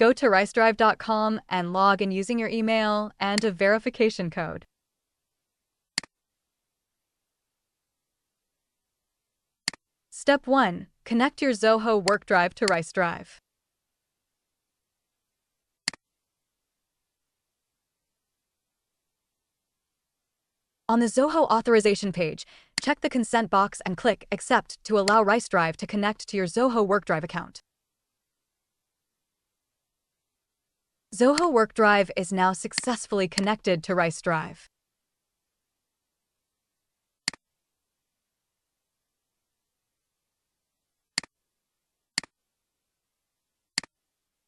Go to RiceDrive.com and log in using your email and a verification code. Step 1. Connect your Zoho WorkDrive to RiceDrive. On the Zoho authorization page, check the consent box and click Accept to allow RiceDrive to connect to your Zoho WorkDrive account. Zoho WorkDrive is now successfully connected to RiceDrive.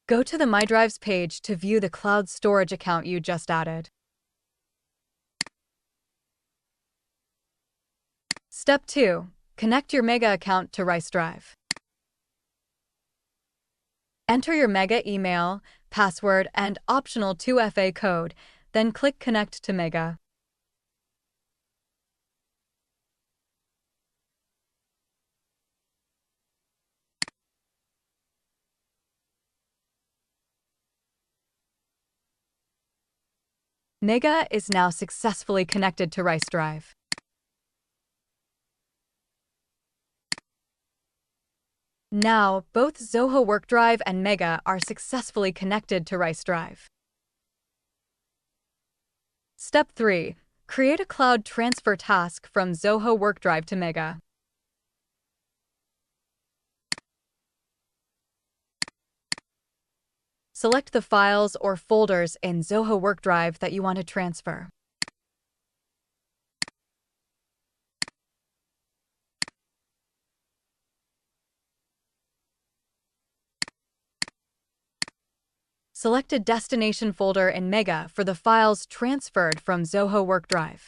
Go to the My Drives page to view the cloud storage account you just added. Step 2. Connect your MEGA account to RiceDrive. Enter your MEGA email, password, and optional 2FA code, then click Connect to MEGA. MEGA is now successfully connected to RiceDrive. Now, both Zoho WorkDrive and MEGA are successfully connected to RiceDrive. Step 3. Create a cloud transfer task from Zoho WorkDrive to MEGA. Select the files or folders in Zoho WorkDrive that you want to transfer. Select a destination folder in MEGA for the files transferred from Zoho WorkDrive.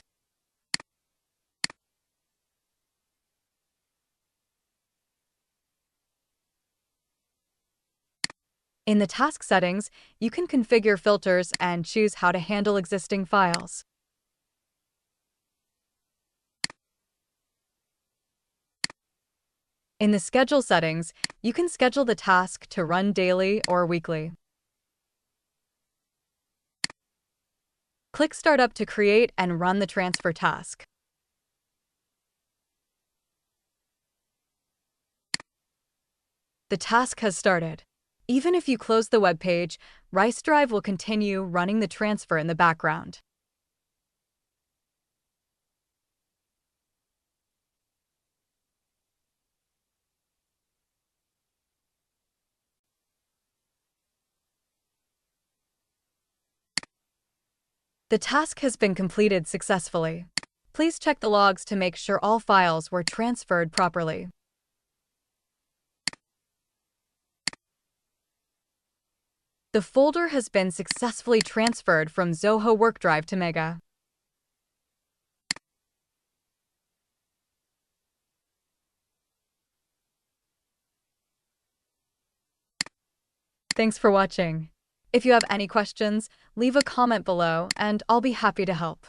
In the task settings, you can configure filters and choose how to handle existing files. In the schedule settings, you can schedule the task to run daily or weekly. Click Startup to create and run the transfer task. The task has started. Even if you close the web page, RiceDrive will continue running the transfer in the background. The task has been completed successfully. Please check the logs to make sure all files were transferred properly. The folder has been successfully transferred from Zoho WorkDrive to MEGA. Thanks for watching. If you have any questions, leave a comment below and I'll be happy to help.